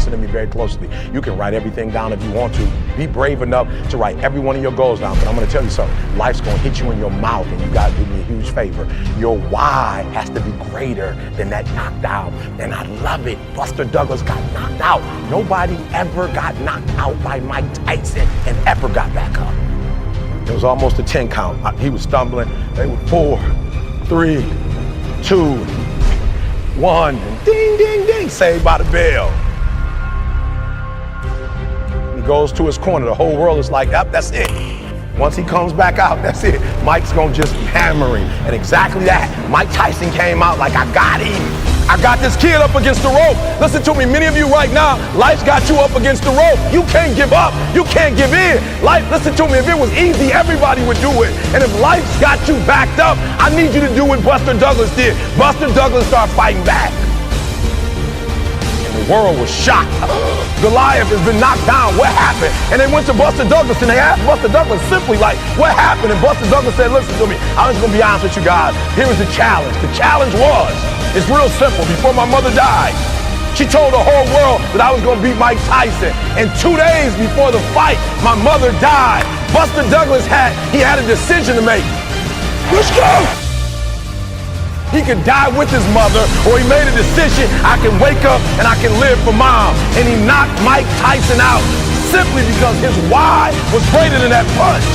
listen to me very closely. You can write everything down if you want to. Be brave enough to write every one of your goals down, but I'm gonna tell you something. Life's gonna hit you in your mouth, and you gotta do me a huge favor. Your why has to be greater than that knocked out. And I love it. Buster Douglas got knocked out. Nobody ever got knocked out by Mike Tyson and ever got back up. It was almost a 10 count. He was stumbling. They were 4, 3, 2, 1, and ding, ding, ding, saved by the bell. He goes to his corner. The whole world is like, yep, that's it. Once he comes back out, that's it. Mike's gonna just be hammering. And exactly that. Mike Tyson came out like, I got him. I got this kid up against the rope. Listen to me, many of you right now, life's got you up against the rope. You can't give up, you can't give in. Life, listen to me, if it was easy, everybody would do it. And if life's got you backed up, I need you to do what Buster Douglas did. Buster Douglas started fighting back. And the world was shocked. Goliath has been knocked down, what happened? And they went to Buster Douglas and they asked Buster Douglas simply like, what happened? And Buster Douglas said, listen to me, I'm just gonna be honest with you guys. Here was the challenge. The challenge was, it's real simple. Before my mother died, she told the whole world that I was gonna beat Mike Tyson. And 2 days before the fight, my mother died. Buster Douglas had a decision to make. Let's go! He could die with his mother, or he made a decision, I can wake up and I can live for mom. And he knocked Mike Tyson out simply because his why was greater than that punch.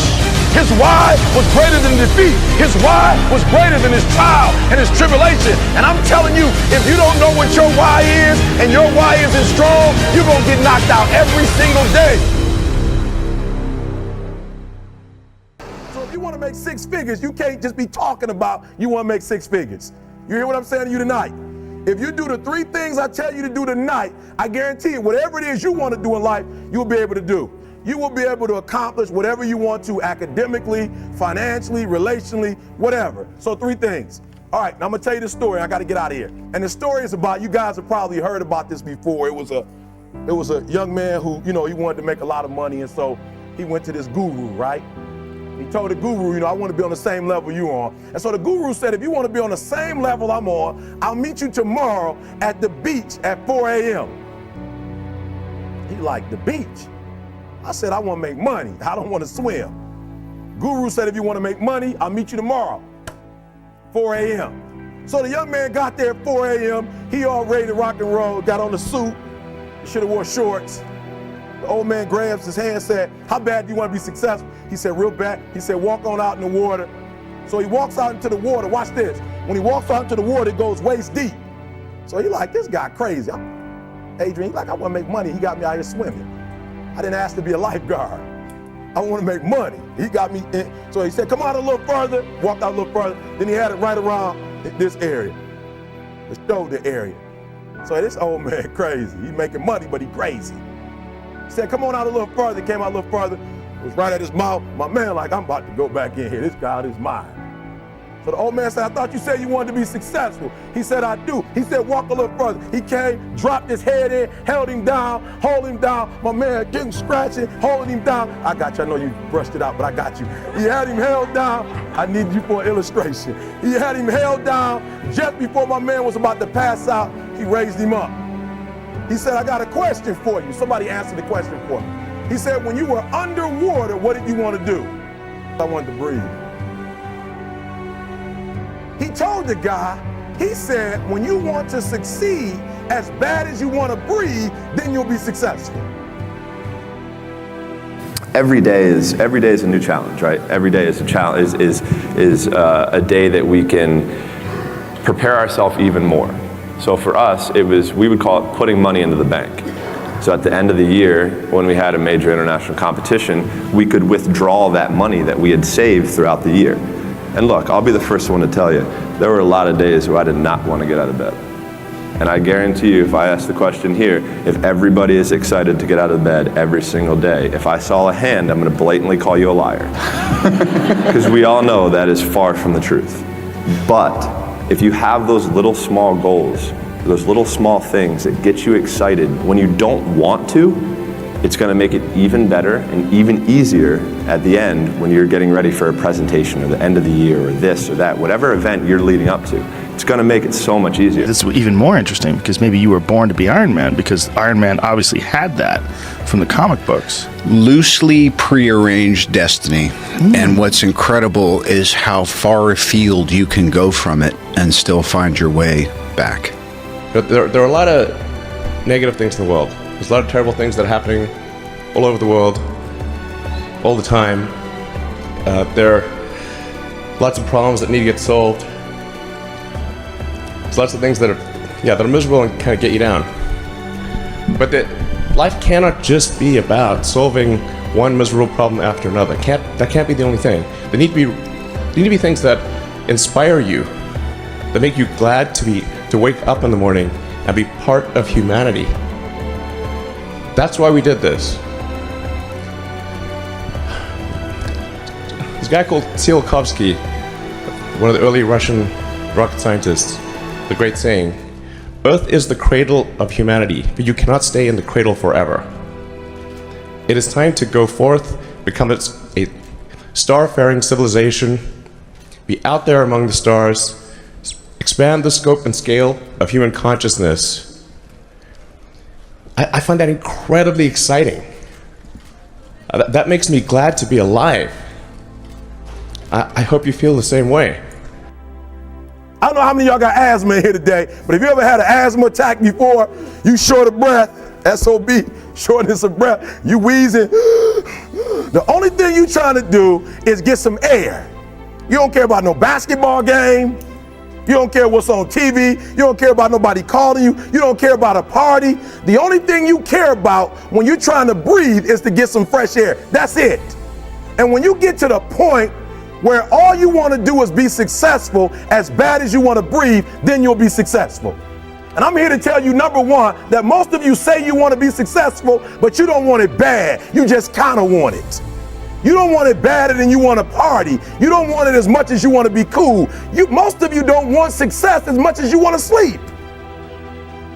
His why was greater than defeat. His why was greater than his trial and his tribulation. And I'm telling you, if you don't know what your why is and your why isn't strong, you're gonna get knocked out every single day. So if you wanna make 6 figures, you can't just be talking about you wanna make 6 figures. You hear what I'm saying to you tonight? If you do the 3 things I tell you to do tonight, I guarantee you, whatever it is you wanna do in life, you'll be able to do. You will be able to accomplish whatever you want to academically, financially, relationally, whatever. So 3 things. All right, now I'm gonna tell you the story. I gotta get out of here. And the story is about, you guys have probably heard about this before. It was a young man who, he wanted to make a lot of money, and so he went to this guru, right? He told the guru, I want to be on the same level you're on. And so the guru said, if you want to be on the same level I'm on, I'll meet you tomorrow at the beach at 4 a.m. He like, the beach? I said, I want to make money. I don't want to swim. Guru said, if you want to make money, I'll meet you tomorrow, 4 a.m. So the young man got there at 4 a.m. He all ready to rock and roll, got on the suit. He should have wore shorts. The old man grabs his hand and said, how bad do you want to be successful? He said, real bad. He said, walk on out in the water. So he walks out into the water. Watch this. When he walks out into the water, it goes waist deep. So he like, this guy crazy. Adrian, he's like, I want to make money. He got me out here swimming. I didn't ask to be a lifeguard. I want to make money. He got me in. So he said, come out a little further, walked out a little further. Then he had it right around this area, the shoulder area. So this old man crazy. He's making money, but he crazy. He said, come on out a little further. Came out a little further. It was right at his mouth. My man like, I'm about to go back in here. This guy out of his mind. So the old man said, I thought you said you wanted to be successful. He said, I do. He said, walk a little further. He came, dropped his head in, held him down, hold him down. My man getting scratching, holding him down. I got you. I know you brushed it out, but I got you. He had him held down. I need you for an illustration. He had him held down. Just before my man was about to pass out, he raised him up. He said, I got a question for you. Somebody answered the question for me. He said, when you were underwater, what did you want to do? I wanted to breathe. He told the guy, he said, when you want to succeed as bad as you want to breathe, then you'll be successful. Every day is a new challenge, right? Every day is a challenge, is a day that we can prepare ourselves even more. So for us, we would call it putting money into the bank. So at the end of the year, when we had a major international competition, we could withdraw that money that we had saved throughout the year. And look, I'll be the first one to tell you, there were a lot of days where I did not want to get out of bed. And I guarantee you, if I ask the question here, if everybody is excited to get out of bed every single day, if I saw a hand, I'm going to blatantly call you a liar. Because we all know that is far from the truth. But if you have those little small goals, those little small things that get you excited when you don't want to, it's going to make it even better and even easier at the end when you're getting ready for a presentation or the end of the year or this or that, whatever event you're leading up to. It's going to make it so much easier. This is even more interesting because maybe you were born to be Iron Man, because Iron Man obviously had that from the comic books. Loosely prearranged destiny. And what's incredible is how far afield you can go from it and still find your way back. There are a lot of negative things in the world. There's a lot of terrible things that are happening all over the world, all the time. There are lots of problems that need to get solved. There's lots of things that are miserable and kind of get you down. But life cannot just be about solving one miserable problem after another. That can't be the only thing. There need to be things that inspire you, that make you glad to wake up in the morning and be part of humanity. That's why we did this. This guy called Tsiolkovsky, one of the early Russian rocket scientists, the great saying, "Earth is the cradle of humanity, but you cannot stay in the cradle forever." It is time to go forth, become a star-faring civilization, be out there among the stars, expand the scope and scale of human consciousness. I find that incredibly exciting. That makes me glad to be alive. I hope you feel the same way. I don't know how many of y'all got asthma in here today, but if you ever had an asthma attack before, you short of breath, SOB, shortness of breath, you wheezing. The only thing you trying to do is get some air. You don't care about no basketball game. You don't care what's on TV. You don't care about nobody calling you. You don't care about a party. The only thing you care about when you're trying to breathe is to get some fresh air. That's it. And when you get to the point where all you want to do is be successful as bad as you want to breathe, then you'll be successful. And I'm here to tell you, number one, that most of you say you want to be successful, but you don't want it bad. You just kind of want it. You don't want it badder than you want to party. You don't want it as much as you want to be cool. Most of you don't want success as much as you want to sleep.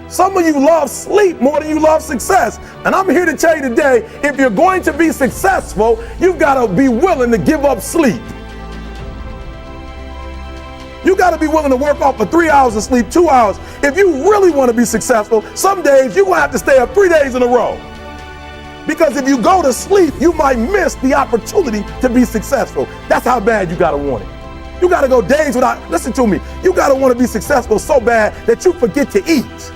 Some of you love sleep more than you love success. And I'm here to tell you today, if you're going to be successful, you've got to be willing to give up sleep. You got to be willing to work off for 3 hours of sleep, 2 hours. If you really want to be successful, some days you're going to have to stay up 3 days in a row. Because if you go to sleep, you might miss the opportunity to be successful. That's how bad you got to want it. You got to go days without, listen to me, you got to want to be successful so bad that you forget to eat.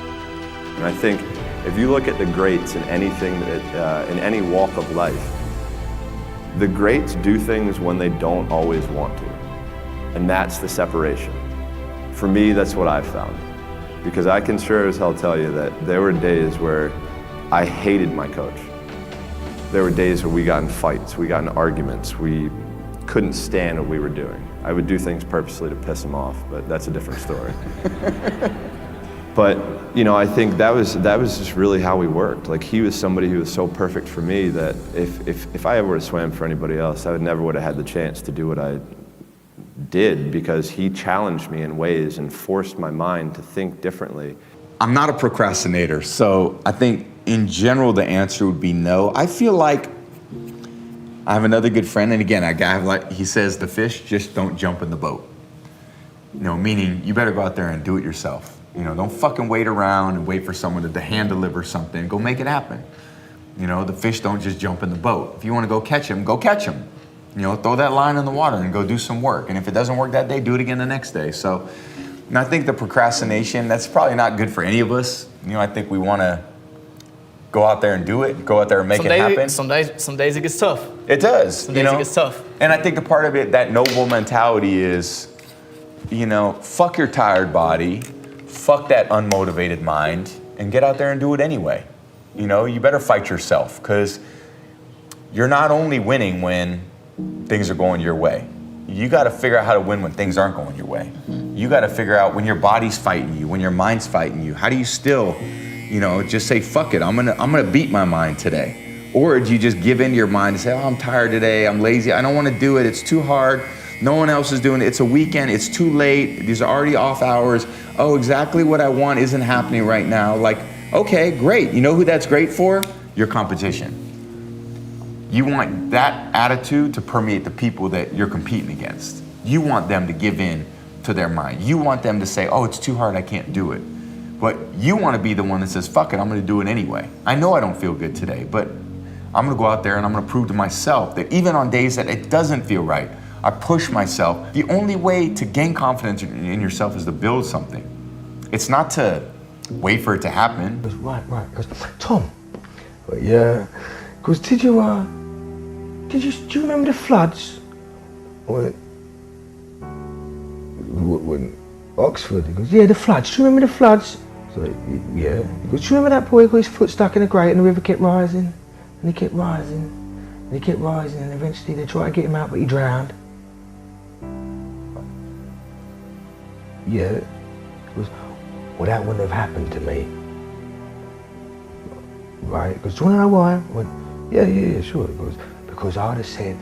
And I think if you look at the greats in anything, in any walk of life, the greats do things when they don't always want to. And that's the separation. For me, that's what I've found. Because I can sure as hell tell you that there were days where I hated my coach. There were days where we got in fights, we got in arguments, we couldn't stand what we were doing. I would do things purposely to piss him off, but that's a different story. But, you know, I think that was just really how we worked. Like, he was somebody who was so perfect for me that if I ever would have swam for anybody else, I never would have had the chance to do what I did, because he challenged me in ways and forced my mind to think differently. I'm not a procrastinator, so I think in general the answer would be no. I feel like I have another good friend, and again, he says the fish just don't jump in the boat. You know, meaning you better go out there and do it yourself. You know, don't fucking wait around and wait for someone to hand deliver something. Go make it happen. You know, the fish don't just jump in the boat. If you want to go catch them, go catch them. You know, throw that line in the water and go do some work. And if it doesn't work that day, do it again the next day. So, and I think the procrastination, that's probably not good for any of us. You know, I think we want to go out there and do it, go out there and make it happen. Some days it gets tough. It does. Some days it gets tough. And I think the part of it, that noble mentality is, you know, fuck your tired body, fuck that unmotivated mind, and get out there and do it anyway. You know, you better fight yourself, because you're not only winning when things are going your way. You got to figure out how to win when things aren't going your way. You got to figure out when your body's fighting you, when your mind's fighting you. How do you still, you know, just say, fuck it, I'm gonna beat my mind today? Or do you just give in to your mind and say, oh, I'm tired today, I'm lazy, I don't want to do it, it's too hard, no one else is doing it, it's a weekend, it's too late, these are already off hours, oh, exactly what I want isn't happening right now. Like, okay, great. You know who that's great for? Your competition. You want that attitude to permeate the people that you're competing against. You want them to give in to their mind. You want them to say, oh, it's too hard, I can't do it. But you want to be the one that says, fuck it, I'm gonna do it anyway. I know I don't feel good today, but I'm gonna go out there and I'm gonna prove to myself that even on days that it doesn't feel right, I push myself. The only way to gain confidence in yourself is to build something. It's not to wait for it to happen. Right. Tom, yeah, because do you remember the floods? When Oxford, he goes, yeah, the floods, do you remember the floods? So, yeah. He goes, do you remember that boy who got his foot stuck in the grate and the river kept rising? And he kept rising, and he kept rising, and eventually they tried to get him out, but he drowned. Yeah. He goes, well, that wouldn't have happened to me. Right? He goes, do you want to know why? I went, yeah, sure. He goes, because I'd have said,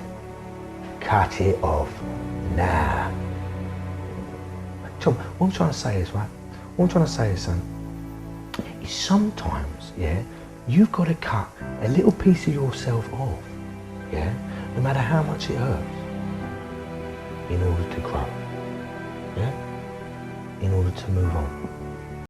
cut it off. Nah. Tom, what I'm trying to say is, right? What I'm trying to say is, son, is sometimes, yeah, you've got to cut a little piece of yourself off, yeah, no matter how much it hurts, in order to grow, yeah, in order to move on.